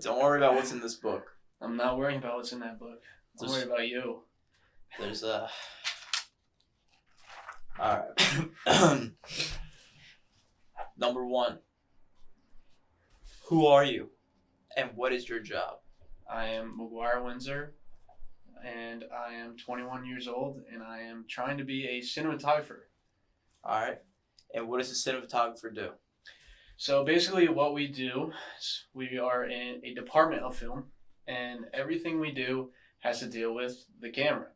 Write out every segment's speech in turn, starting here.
Don't worry about what's in this book. I'm not worrying about what's in that book. I'm worried about you. There's a... Alright. Number 1. Who are you? And what is your job? I am Maguire Windsor, and I am 21 years old, and I am trying to be a cinematographer. Alright. And what does a cinematographer do? So basically what we do is we are in a department of film, and everything we do has to deal with the camera.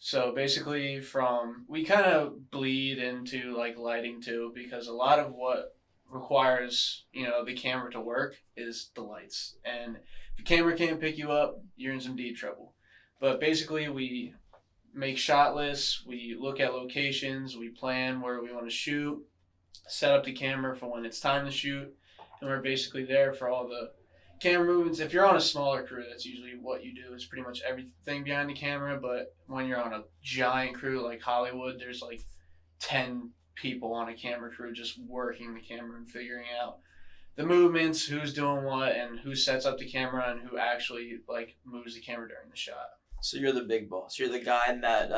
So basically we kind of bleed into like lighting too, because a lot of what requires, the camera to work is the lights. And if the camera can't pick you up, you're in some deep trouble. But basically we make shot lists, we look at locations, we plan where we want to shoot, set up the camera for when it's time to shoot, and we're basically there for all the camera movements. If you're on a smaller crew, that's usually what you do, is pretty much everything behind the camera. But when you're on a giant crew like Hollywood, there's like 10 people on a camera crew just working the camera and figuring out the movements, who's doing what, and who sets up the camera and who actually like moves the camera during the shot. So you're the big boss. You're the guy in that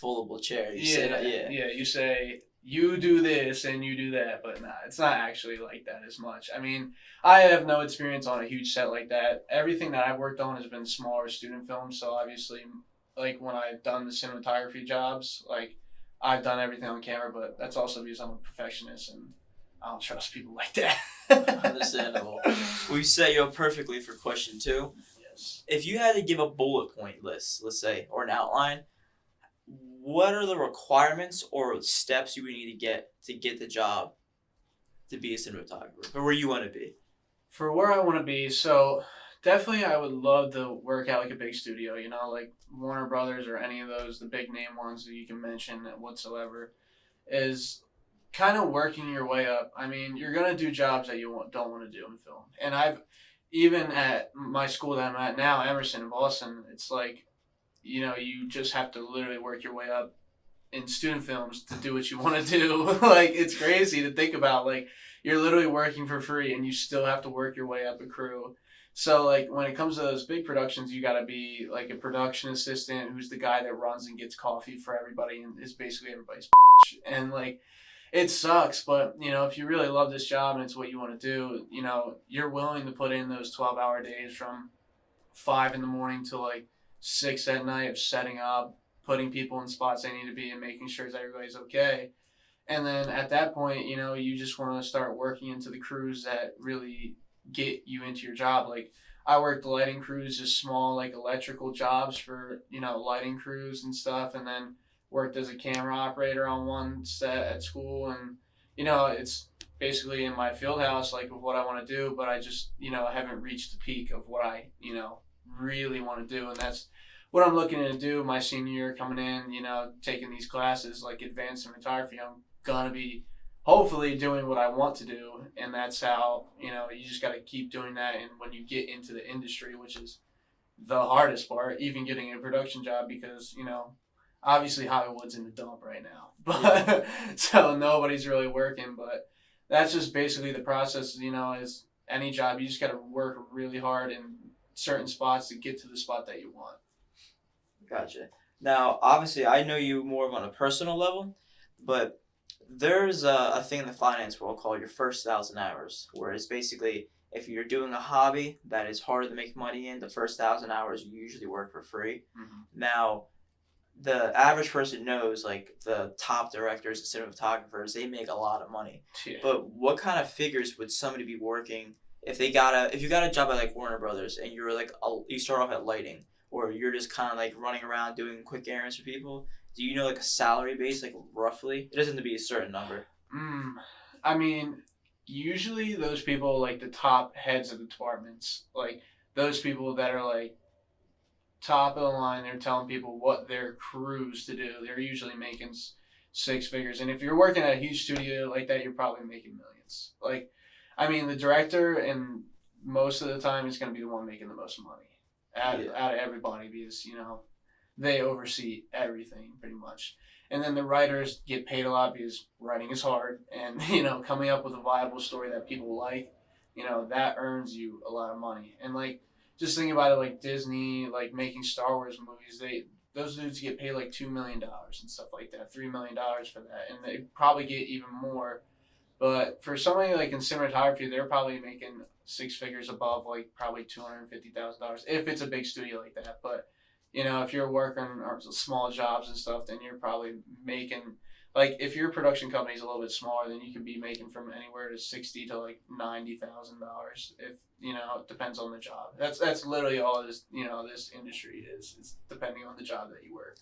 foldable chair. You say, you do this and you do that, but nah, it's not actually like that as much. I mean, I have no experience on a huge set like that. Everything that I've worked on has been smaller student films, so obviously, like when I've done the cinematography jobs, like I've done everything on camera, but that's also because I'm a perfectionist and I don't trust people like that. Understandable. We set you up perfectly for question 2. Yes. If you had to give a bullet point list, let's say, or an outline, what are the requirements or steps you would need to get the job to be a cinematographer, or where you want to be? For where I want to be, so definitely I would love to work at like a big studio, like Warner Brothers or any of those, the big name ones that you can mention whatsoever, is kind of working your way up. I mean, you're going to do jobs that you don't want to do in film. And even at my school that I'm at now, Emerson in Boston, it's like, you just have to literally work your way up in student films to do what you want to do. Like, it's crazy to think about. Like, you're literally working for free and you still have to work your way up a crew. So, like, when it comes to those big productions, you got to be, like, a production assistant who's the guy that runs and gets coffee for everybody and is basically everybody's and, like, it sucks, but, if you really love this job and it's what you want to do, you're willing to put in those 12-hour days from 5 in the morning to, like, 6 at night of setting up, putting people in spots they need to be and making sure that everybody's okay. And then at that point, you just want to start working into the crews that really get you into your job. Like, I worked lighting crews, just small, like, electrical jobs for, lighting crews and stuff, and then worked as a camera operator on one set at school. And, it's basically in my field house, like, of what I want to do, but I just, haven't reached the peak of what I, really want to do. And that's what I'm looking to do my senior year coming in, taking these classes like advanced cinematography. I'm going to be hopefully doing what I want to do. And that's how, you just got to keep doing that. And when you get into the industry, which is the hardest part, even getting a production job, because, obviously Hollywood's in the dump right now. But so nobody's really working. But that's just basically the process, as any job. You just got to work really hard in certain spots to get to the spot that you want. Gotcha. Now, obviously, I know you more on a personal level, but there's a thing in the finance world called your first 1,000 hours, where it's basically if you're doing a hobby that is hard to make money in, the first 1,000 hours you usually work for free. Mm-hmm. Now, the average person knows, like, the top directors and cinematographers, they make a lot of money. Yeah. But what kind of figures would somebody be working if you got a job at like Warner Brothers and you're like you start off at lighting, or you're just kind of like running around doing quick errands for people? Do you know like a salary base, like roughly? It doesn't have to be a certain number. I mean, usually those people, like the top heads of the departments, like those people that are like top of the line, they're telling people what their crews to do. They're usually making 6 figures. And if you're working at a huge studio like that, you're probably making millions. Like, I mean, the director, and most of the time, is going to be the one making the most money out of everybody, because, they oversee everything pretty much. And then the writers get paid a lot because writing is hard. And, coming up with a viable story that people like, that earns you a lot of money. And like just thinking about it, like Disney, like making Star Wars movies, those dudes get paid like $2 million and stuff like that, $3 million for that, and they probably get even more. But for somebody like in cinematography, they're probably making six figures above, like probably $250,000 if it's a big studio like that. But if you're working on small jobs and stuff, then you're probably making, like, if your production company is a little bit smaller, then you could be making from anywhere to 60 to like $90,000. If it depends on the job. That's literally all this industry is. It's depending on the job that you work.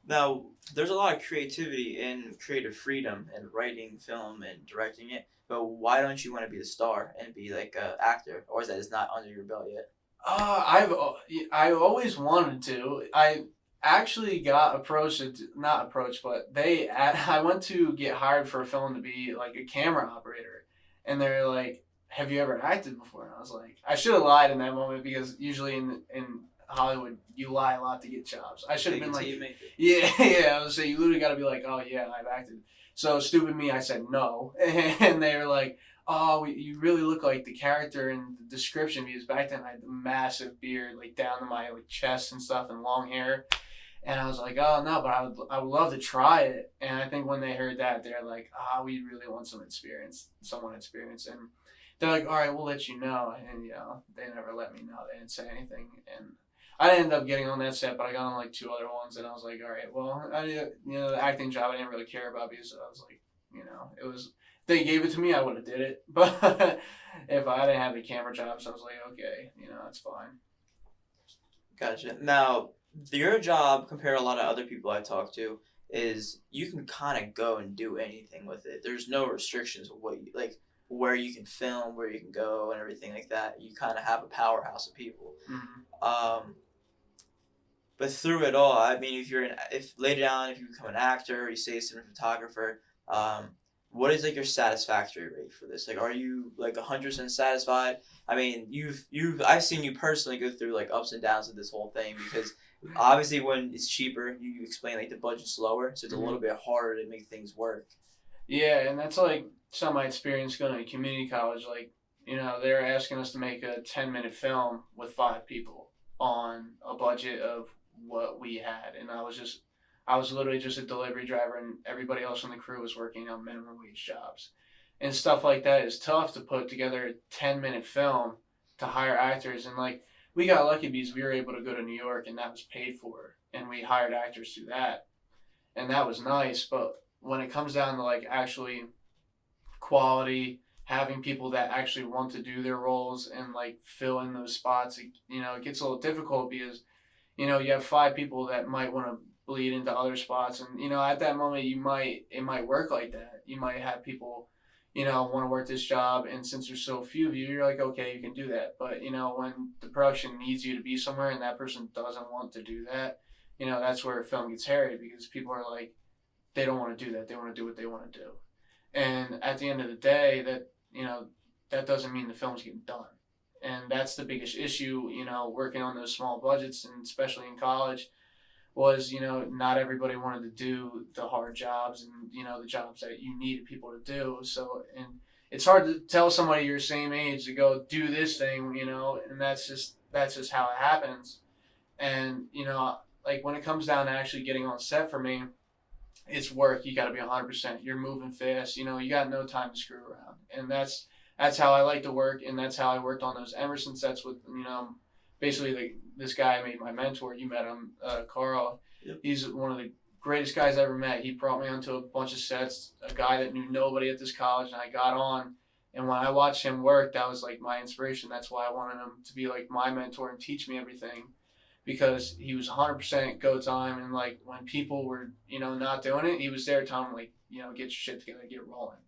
Now, there's a lot of creativity and creative freedom in writing film and directing it, but why don't you want to be the star and be like a actor, or is that just not under your belt yet? I always wanted to. I actually got approached, not approached, but I went to get hired for a film to be like a camera operator, and they're like, "Have you ever acted before?" And I was like, I should have lied in that moment because usually in Hollywood you lie a lot to get jobs. I should have Take been it till like, you make it. yeah, yeah. I was saying you literally got to be like, "Oh yeah, I've acted." So stupid me, I said no, and they were like, "Oh, you really look like the character in the description," because back then I had the massive beard, like down to my like chest and stuff, and long hair. And I was like, "Oh no, but I would love to try it." And I think when they heard that, they're like, "Ah, we really want someone experienced." And they're like, "All right, we'll let you know." And they never let me know. They didn't say anything, and I didn't end up getting on that set, but I got on like two other ones, and I was like, "All right, well, the acting job I didn't really care about because I was like, it was." They gave it to me, I would have did it. But if I didn't have the camera jobs, I was like, okay, that's fine. Gotcha. Now, your job, compared to a lot of other people I talk to, is you can kind of go and do anything with it. There's no restrictions of what you like, where you can film, where you can go, and everything like that. You kind of have a powerhouse of people. Mm-hmm. Um, but through it all, I mean, if later on, if you become an actor, you say a cinematographer, um, what is like your satisfactory rate for this? Like, are you like 100% satisfied? I mean, I've seen you personally go through like ups and downs of this whole thing because obviously when it's cheaper, you explain like the budget's lower, so it's a Mm-hmm. little bit harder to make things work. Yeah, and that's like some of my experience going to community college. Like, they're asking us to make a 10-minute film with five people on a budget of what we had. And I was literally just a delivery driver, and everybody else on the crew was working on minimum wage jobs. And stuff like that is tough to put together a 10-minute film to hire actors. And like, we got lucky because we were able to go to New York and that was paid for. And we hired actors through that. And that was nice. But when it comes down to like actually quality, having people that actually want to do their roles and like fill in those spots, it gets a little difficult because you have five people that might want to bleed into other spots, and at that moment it might work like that. You might have people want to work this job, and since there's so few of you, you're like, okay, you can do that. But when the production needs you to be somewhere and that person doesn't want to do that, that's where film gets hairy because people are like, they don't want to do that. They want to do what they want to do. And at the end of the day, that doesn't mean the film's getting done. And that's the biggest issue, working on those small budgets, and especially in college, was not everybody wanted to do the hard jobs and the jobs that you needed people to do. So, and it's hard to tell somebody your same age to go do this thing, and that's just how it happens. And like when it comes down to actually getting on set for me, it's work. You got to be 100%. You're moving fast. You got no time to screw around, and that's how I like to work, and that's how I worked on those Emerson sets with basically this guy I made my mentor. You met him, Carl. Yep. He's one of the greatest guys I ever met. He brought me onto a bunch of sets. A guy that knew nobody at this college, and I got on. And when I watched him work, that was like my inspiration. That's why I wanted him to be like my mentor and teach me everything, because he was 100% go time, and like when people were not doing it, he was there telling them like get your shit together, get rolling.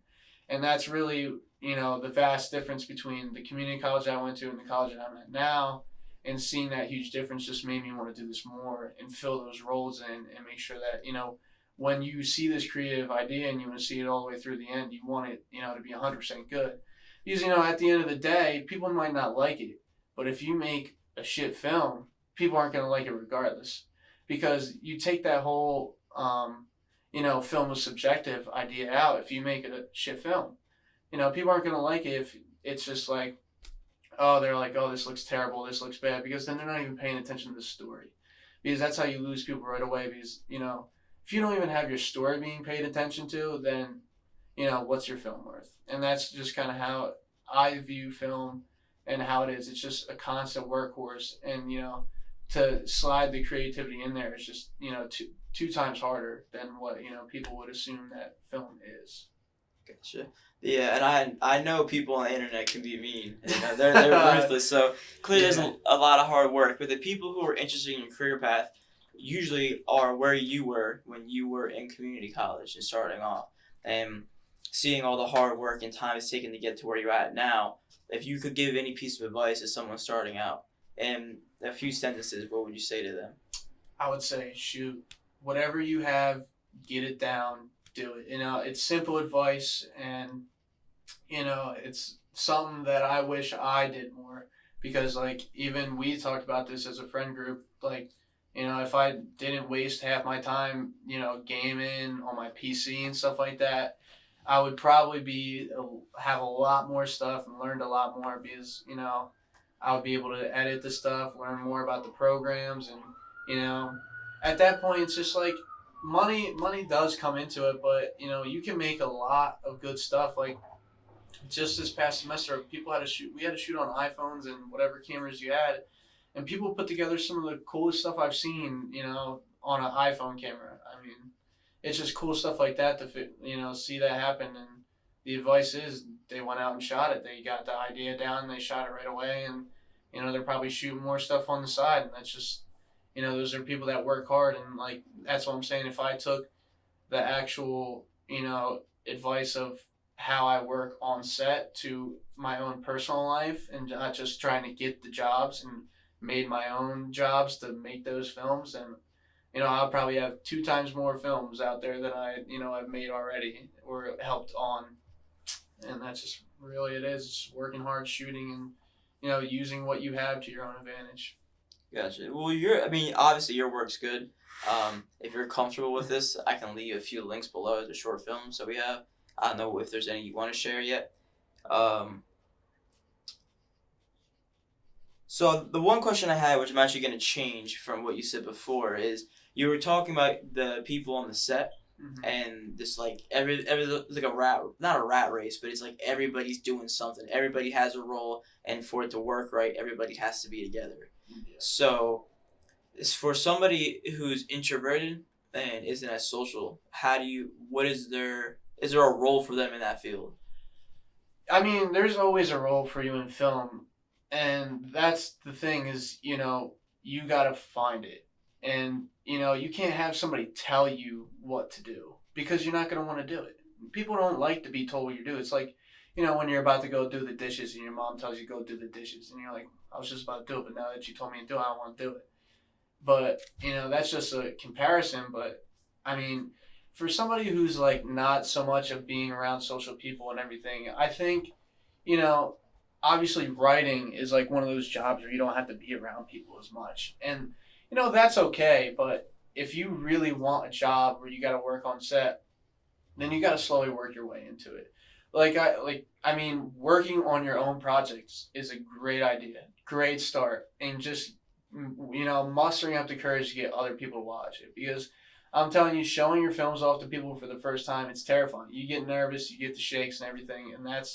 And that's really the vast difference between the community college I went to and the college that I'm at now. And seeing that huge difference just made me want to do this more and fill those roles in and make sure that when you see this creative idea and you want to see it all the way through the end, you want it to be 100% good, because at the end of the day, people might not like it, but if you make a shit film, people aren't going to like it regardless, because you take that whole film is subjective idea out. If you make a shit film, people aren't going to like it if it's just like, oh, they're like, oh, this looks terrible, this looks bad, because then they're not even paying attention to the story. Because that's how you lose people right away. Because, if you don't even have your story being paid attention to, then, what's your film worth? And that's just kind of how I view film and how it is. It's just a constant workhorse. And, to slide the creativity in there is just, two times harder than what, people would assume that film is. Gotcha. Yeah, and I know people on the internet can be mean. They're ruthless. So clearly, there's Yeah. a lot of hard work. But the people who are interested in your career path usually are where you were when you were in community college and starting off, and seeing all the hard work and time it's taken to get to where you're at now. If you could give any piece of advice to someone starting out in a few sentences, what would you say to them? I would say, shoot, whatever you have, get it down, do it. It's simple advice, and it's something that I wish I did more, because like even we talked about this as a friend group, like if I didn't waste half my time, gaming on my PC and stuff like that, I would probably have a lot more stuff and learned a lot more, because I would be able to edit the stuff, learn more about the programs, and you know at that point it's just like money does come into it, but you can make a lot of good stuff. Like just this past semester, we had to shoot on iPhones and whatever cameras you had, and people put together some of the coolest stuff I've seen, on an iPhone camera. I mean, it's just cool stuff like that to see that happen. And the advice is they went out and shot it. They got the idea down, they shot it right away, and they're probably shooting more stuff on the side. And that's just those are people that work hard, and like that's what I'm saying. If I took the actual advice of how I work on set to my own personal life, and not just trying to get the jobs, and made my own jobs to make those films, and I'll probably have two times more films out there than I've made already or helped on. And that's just really it is. It's working hard, shooting, and using what you have to your own advantage. Gotcha. Well, I mean, obviously your work's good. If you're comfortable with this, I can leave a few links below the short films that we have. I don't know if there's any you want to share yet. Um, so the one question I had, which I'm actually going to change from what you said before, is you were talking about the people on the set, Mm-hmm. and this like every it's like a rat, not a rat race, but it's like everybody's doing something. Everybody has a role, and for it to work right, everybody has to be together. Yeah. So, it's for somebody who's introverted and isn't as social. Is there a role for them in that field? I mean, there's always a role for you in film, and that's the thing is, you gotta find it, and you can't have somebody tell you what to do, because you're not gonna want to do it. People don't like to be told what you do. It's like, when you're about to go do the dishes, and your mom tells you go do the dishes, and you're like, I was just about to do it, but now that you told me to do it, I don't want to do it. But that's just a comparison. But I mean, for somebody who's like not so much of being around social people and everything, I think you know obviously writing is like one of those jobs where you don't have to be around people as much, and that's okay. But if you really want a job where you got to work on set, then you got to slowly work your way into it. I mean, working on your own projects is a great idea, great start, and just mustering up the courage to get other people to watch it, because I'm telling you, showing your films off to people for the first time, it's terrifying. You get nervous, you get the shakes and everything, and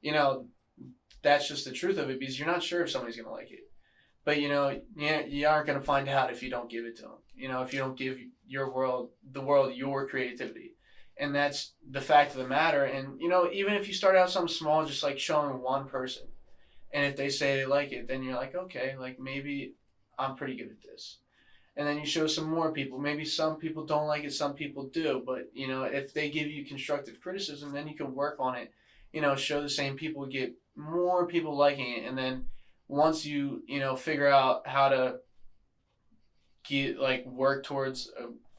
you know, that's just the truth of it, because you're not sure if somebody's gonna like it. But you aren't gonna find out if you don't give it to them. If you don't give the world, your creativity, and that's the fact of the matter. And even if you start out something small, just like showing one person, and if they say they like it, then you're like, okay, like maybe I'm pretty good at this. And then you show some more people. Maybe some people don't like it, some people do. But if they give you constructive criticism, then you can work on it. Show the same people, get more people liking it, and then once you figure out how to get like work towards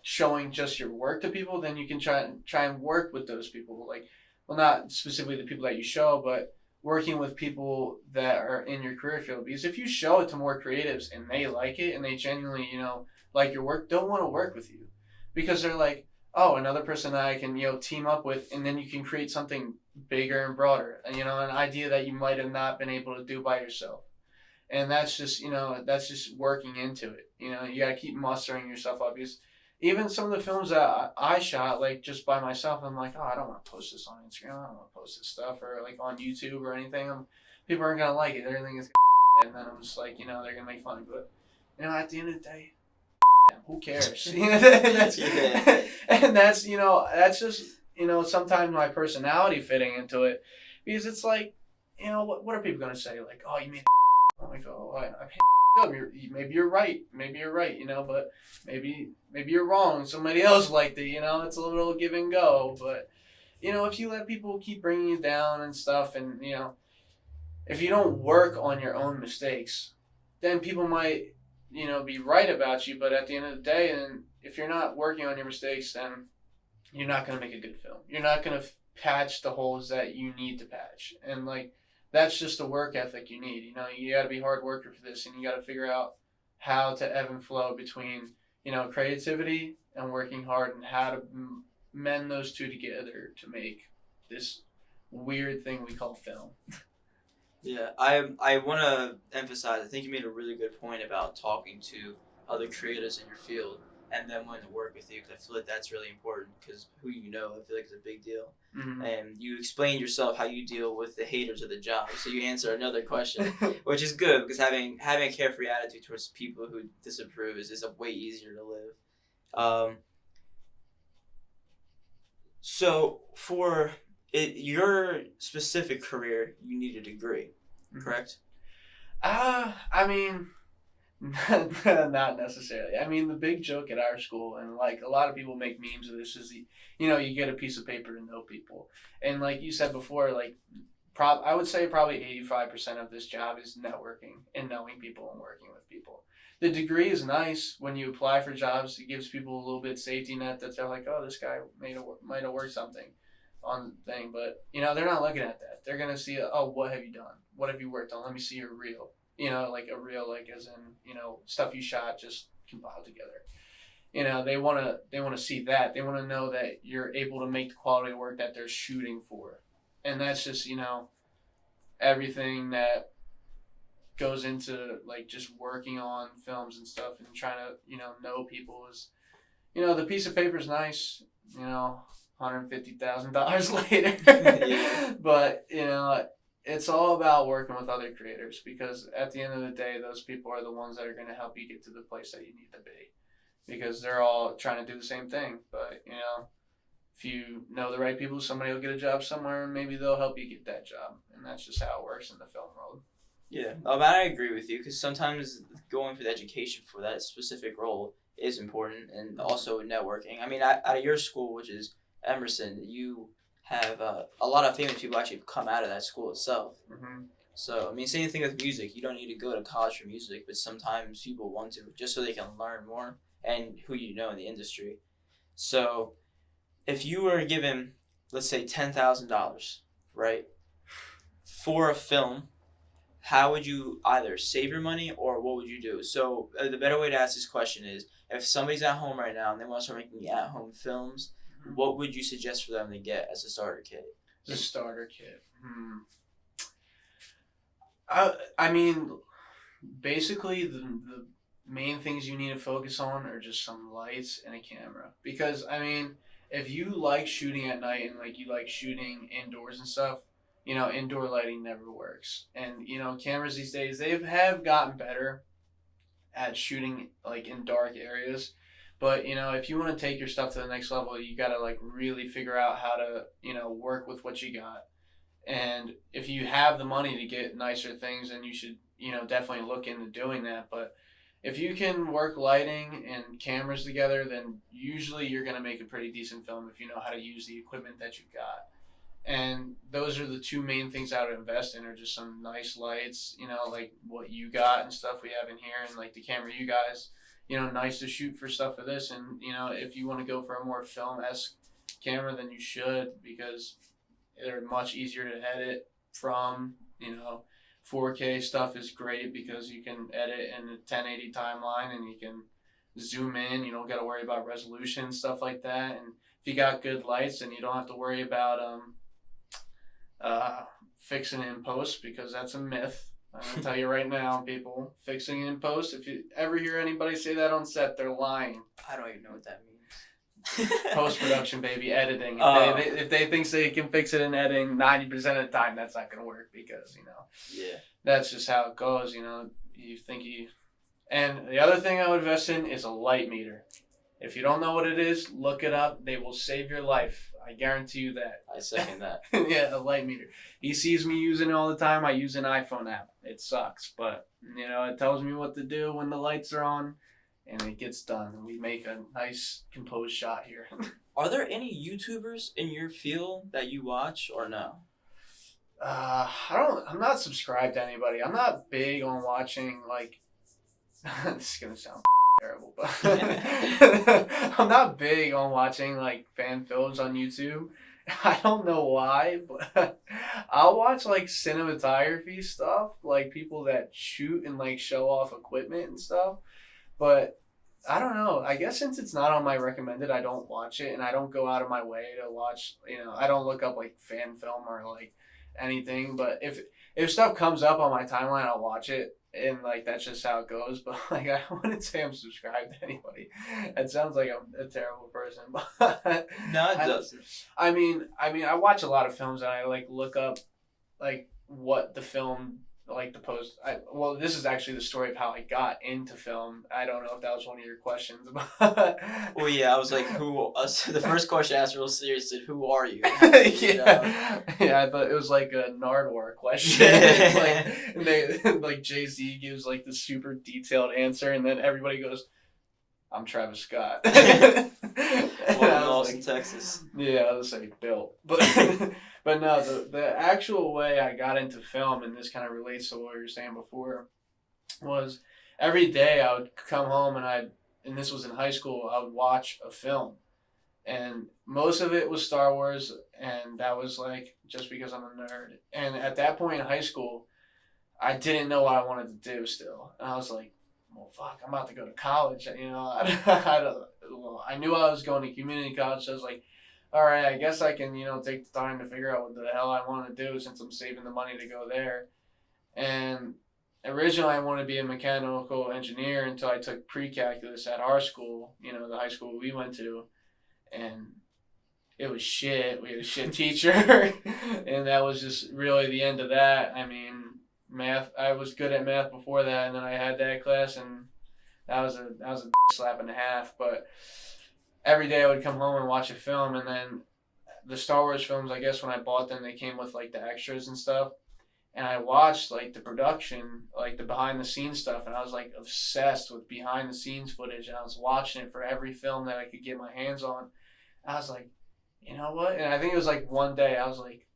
showing just your work to people, then you can try and work with those people. Like, well, not specifically the people that you show, but working with people that are in your career field. Because if you show it to more creatives and they like it and they genuinely like your work, they'll want to work with you, because they're like, oh, another person that I can, team up with, and then you can create something bigger and broader, and an idea that you might have not been able to do by yourself. And that's just working into it. You got to keep mustering yourself up, because even some of the films that I shot, like, just by myself, I'm like, oh, I don't want to post this on Instagram, I don't want to post this stuff, or like on YouTube or anything. People aren't gonna like it, everything is and then I'm just like, they're gonna make fun of it. At the end of the day, who cares? that's Yeah. and that's just sometimes my personality fitting into it, because it's like, what are people gonna say? Like, oh, you made I'm like, oh, I made up. Maybe you're right. Maybe you're right. But maybe you're wrong. Somebody else liked it. It's a little give and go. But if you let people keep bringing you down and stuff, and if you don't work on your own mistakes, then people might, be right about you. But at the end of the day, and if you're not working on your mistakes, then you're not going to make a good film. You're not going to patch the holes that you need to patch. And like, that's just the work ethic you need. You got to be a hard worker for this, and you got to figure out how to ebb and flow between, creativity and working hard, and how to mend those two together to make this weird thing we call film. Yeah, I want to emphasize. I think you made a really good point about talking to other creators in your field and them wanting to work with you, because I feel like that's really important. Because who you know, I feel like is a big deal. Mm-hmm. And you explained yourself how you deal with the haters of the job, so you answer another question, which is good, because having a carefree attitude towards people who disapprove is a way easier to live. So for your specific career, you need a degree, correct? I mean, not necessarily. I mean, the big joke at our school, and like a lot of people make memes of this, is you get a piece of paper to know people, and like you said before, like, I would say probably 85% of this job is networking and knowing people and working with people. The degree is nice when you apply for jobs. It gives people a little bit safety net, that they're like, oh, this guy might have worked something on the thing, but they're not looking at that. They're gonna see, oh, what have you done? What have you worked on? Let me see your reel. Like a reel, like as in, stuff you shot just compiled together. They wanna see that. They wanna know that you're able to make the quality of work that they're shooting for, and that's just everything that goes into like just working on films and stuff, and trying to know people is, the piece of paper is nice, $150,000 later. Yeah. But it's all about working with other creators, because at the end of the day, those people are the ones that are going to help you get to the place that you need to be, because they're all trying to do the same thing. But if you know the right people, somebody will get a job somewhere, and maybe they'll help you get that job, and that's just how it works in the film world. Yeah, I agree with you, because sometimes going for the education for that specific role is important, and also networking. I mean, out of your school, which is Emerson, you have a lot of famous people actually come out of that school itself. Mm-hmm. So, I mean, same thing with music. You don't need to go to college for music, but sometimes people want to, just so they can learn more and who you know in the industry. So, if you were given, let's say, $10,000, right, for a film, how would you either save your money, or what would you do? So the better way to ask this question is, if somebody's at home right now and they want to start making at-home films, what would you suggest for them to get as a starter kit? The starter kit. I mean, basically the main things you need to focus on are just some lights and a camera, because I mean, if you like shooting at night, and like you like shooting indoors and stuff, indoor lighting never works. And cameras these days, they have gotten better at shooting like in dark areas, but if you want to take your stuff to the next level, you got to like really figure out how to work with what you got. And if you have the money to get nicer things, then you should, definitely look into doing that. But if you can work lighting and cameras together, then usually you're going to make a pretty decent film if you know how to use the equipment that you've got. And those are the two main things I would invest in, are just some nice lights, like what you got and stuff we have in here, and like the camera you guys, nice to shoot for stuff for this. And, if you want to go for a more film-esque camera, then you should, because they're much easier to edit from. 4K stuff is great because you can edit in a 1080 timeline, and you can zoom in. You don't got to worry about resolution, stuff like that. And if you got good lights, then you don't have to worry about fixing it in post, because that's a myth. I'm gonna tell you right now, people, fixing it in post. If you ever hear anybody say that on set, they're lying. I don't even know what that means. Post production, baby, editing. Oh. If they think they can fix it in editing, 90% of the time that's not gonna work, because Yeah. that's just how it goes. You think you. And the other thing I would invest in is a light meter. If you don't know what it is, look it up. They will save your life. I guarantee you that. I second that. Yeah, a light meter. He sees me using it all the time. I use an iPhone app. It sucks, but it tells me what to do when the lights are on, and it gets done. And we make a nice composed shot here. Are there any YouTubers in your field that you watch or no? I'm not subscribed to anybody. I'm not big on watching, like, this is gonna sound terrible, but I'm not big on watching like fan films on YouTube. I don't know why, but I'll watch like cinematography stuff, like people that shoot and like show off equipment and stuff. But I don't know. I guess since it's not on my recommended, I don't watch it, and I don't go out of my way to watch. I don't look up like fan film or like anything. But if stuff comes up on my timeline, I'll watch it. And like that's just how it goes. But like I wouldn't say I'm subscribed to anybody. It sounds like I'm a terrible person. But No, it doesn't. I mean, I watch a lot of films, and I like look up like what the film, like the post. Well, this is actually the story of how I got into film. I don't know if that was one of your questions. Well, yeah, I was like, who? The first question I asked real serious said, "Who are you?" Yeah. I thought it was like a Nardwar question. And they like Jay-Z gives like the super detailed answer, and then everybody goes, "I'm Travis Scott." Well, in Austin, Texas. Yeah, I was like Bill, but no, the actual way I got into film, and this kind of relates to what you were saying before, was every day I would come home and this was in high school, I would watch a film. And most of it was Star Wars, and that was like just because I'm a nerd. And at that point in high school, I didn't know what I wanted to do still. And I was like, well, fuck, I'm about to go to college. I knew I was going to community college, so I was like, all right, I guess I can, take the time to figure out what the hell I want to do since I'm saving the money to go there. And originally I wanted to be a mechanical engineer until I took pre-calculus at our school, the high school we went to. And it was shit. We had a shit teacher. And that was just really the end of that. I mean, math, I was good at math before that, and then I had that class, and that was a slap and a half. But every day I would come home and watch a film, and then the Star Wars films, I guess when I bought them, they came with like the extras and stuff. And I watched like the production, like the behind the scenes stuff, and I was like obsessed with behind the scenes footage, and I was watching it for every film that I could get my hands on. I was like, you know what? And I think it was like one day I was like,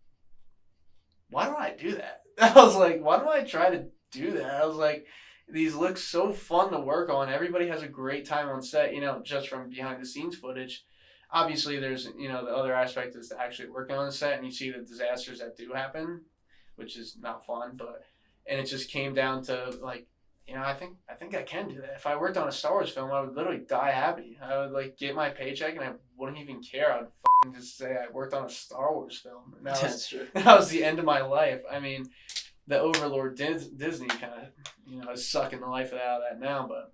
why don't I do that? I was like, why don't I try to do that? I was like, these look so fun to work on. Everybody has a great time on set, just from behind the scenes footage. Obviously, there's, the other aspect is actually working on the set, and you see the disasters that do happen, which is not fun. And it just came down to like, I think I can do that. If I worked on a Star Wars film, I would literally die happy. I would like get my paycheck, and I wouldn't even care. I'd fucking just say I worked on a Star Wars film. And That's true. That was the end of my life. I mean, the overlord Disney kind of, is sucking the life out of that now. But,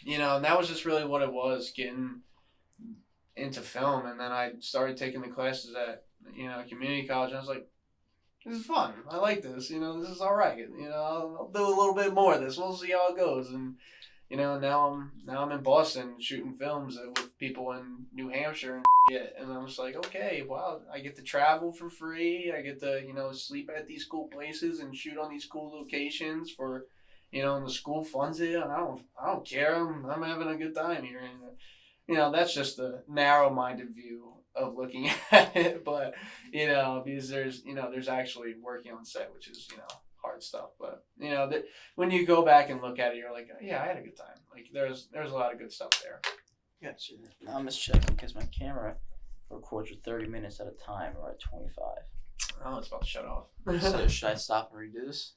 and that was just really what it was, getting into film. And then I started taking the classes at, community college. And I was like, this is fun. I like this. This is all right. I'll do a little bit more of this. We'll see how it goes. And now I'm in Boston shooting films with people in New Hampshire and shit. And I'm just like, okay, wow, I get to travel for free. I get to sleep at these cool places and shoot on these cool locations for, and the school funds it. And I don't care. I'm having a good time here. And that's just a narrow-minded view of looking at it, but because there's actually working on set, which is hard stuff. But when you go back and look at it, you're like, oh, yeah, I had a good time. Like there's a lot of good stuff there. Gotcha. Now I'm just checking because my camera records for 30 minutes at a time, or at 25. Oh, it's about to shut off. So should I stop and redo this?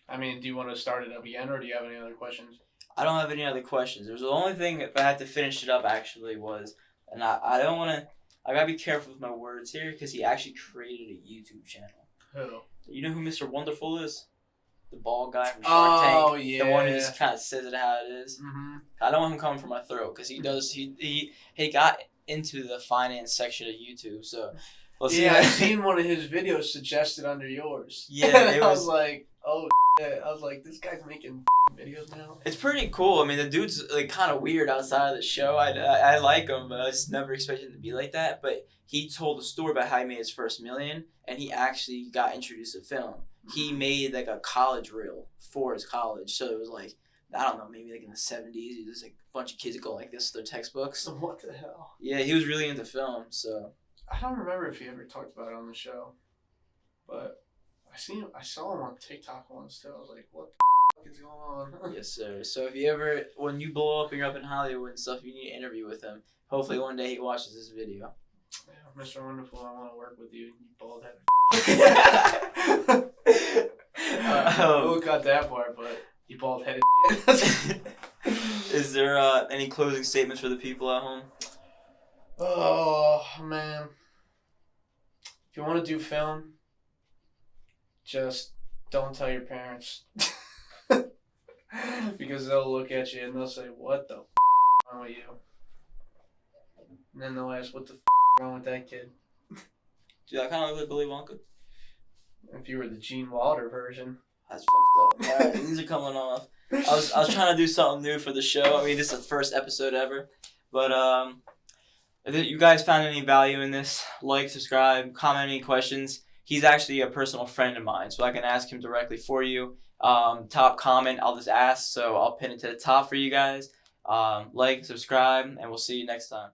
I mean, do you want to start it up again, or do you have any other questions? I don't have any other questions. There's the only thing that I had to finish it up actually was, and I don't want to. I gotta be careful with my words here because he actually created a YouTube channel. Who? You know who Mr. Wonderful is? The bald guy from Shark Oh Tank. yeah. The one who just kind of says it how it is. Mm-hmm. I don't want him coming from my throat because he does. He got into the finance section of YouTube. So we'll see. Yeah, I seen one of his videos suggested under yours. Yeah, it I was was like, oh shit. I was like, this guy's making videos now. It's pretty cool. I mean, the dude's like kind of weird outside of the show. I like him, but I just never expected him to be like that. But he told a story about how he made his first million, and he actually got introduced to film. He made like a college reel for his college, so it was like I don't know, maybe like in the 70s. There's like a bunch of kids that go like this, their textbooks. So what the hell? Yeah, he was really into film. So I don't remember if he ever talked about it on the show, but I saw him on TikTok once too. I was like, what the fuck is going on? yes, sir. So if you ever, when you blow up and you're up in Hollywood and stuff, you need to interview with him. Hopefully one day he watches this video. Yeah, Mr. Wonderful, I want to work with you, you bald head. We'll cut that part, but you bald headed shit. Is there any closing statements for the people at home? Oh man, if you want to do film, just don't tell your parents because they'll look at you and they'll say, "What the f- wrong with you?" And then they'll ask, "What the f- wrong with that kid?" Dude, I kind of look like Billy Wonka. If you were the Gene Wilder version. That's fucked up. Alright, these are coming off. I was trying to do something new for the show. I mean, this is the first episode ever. But if you guys found any value in this, like, subscribe, comment any questions. He's actually a personal friend of mine, so I can ask him directly for you. Top comment, I'll just ask, so I'll pin it to the top for you guys. Like, subscribe, and we'll see you next time.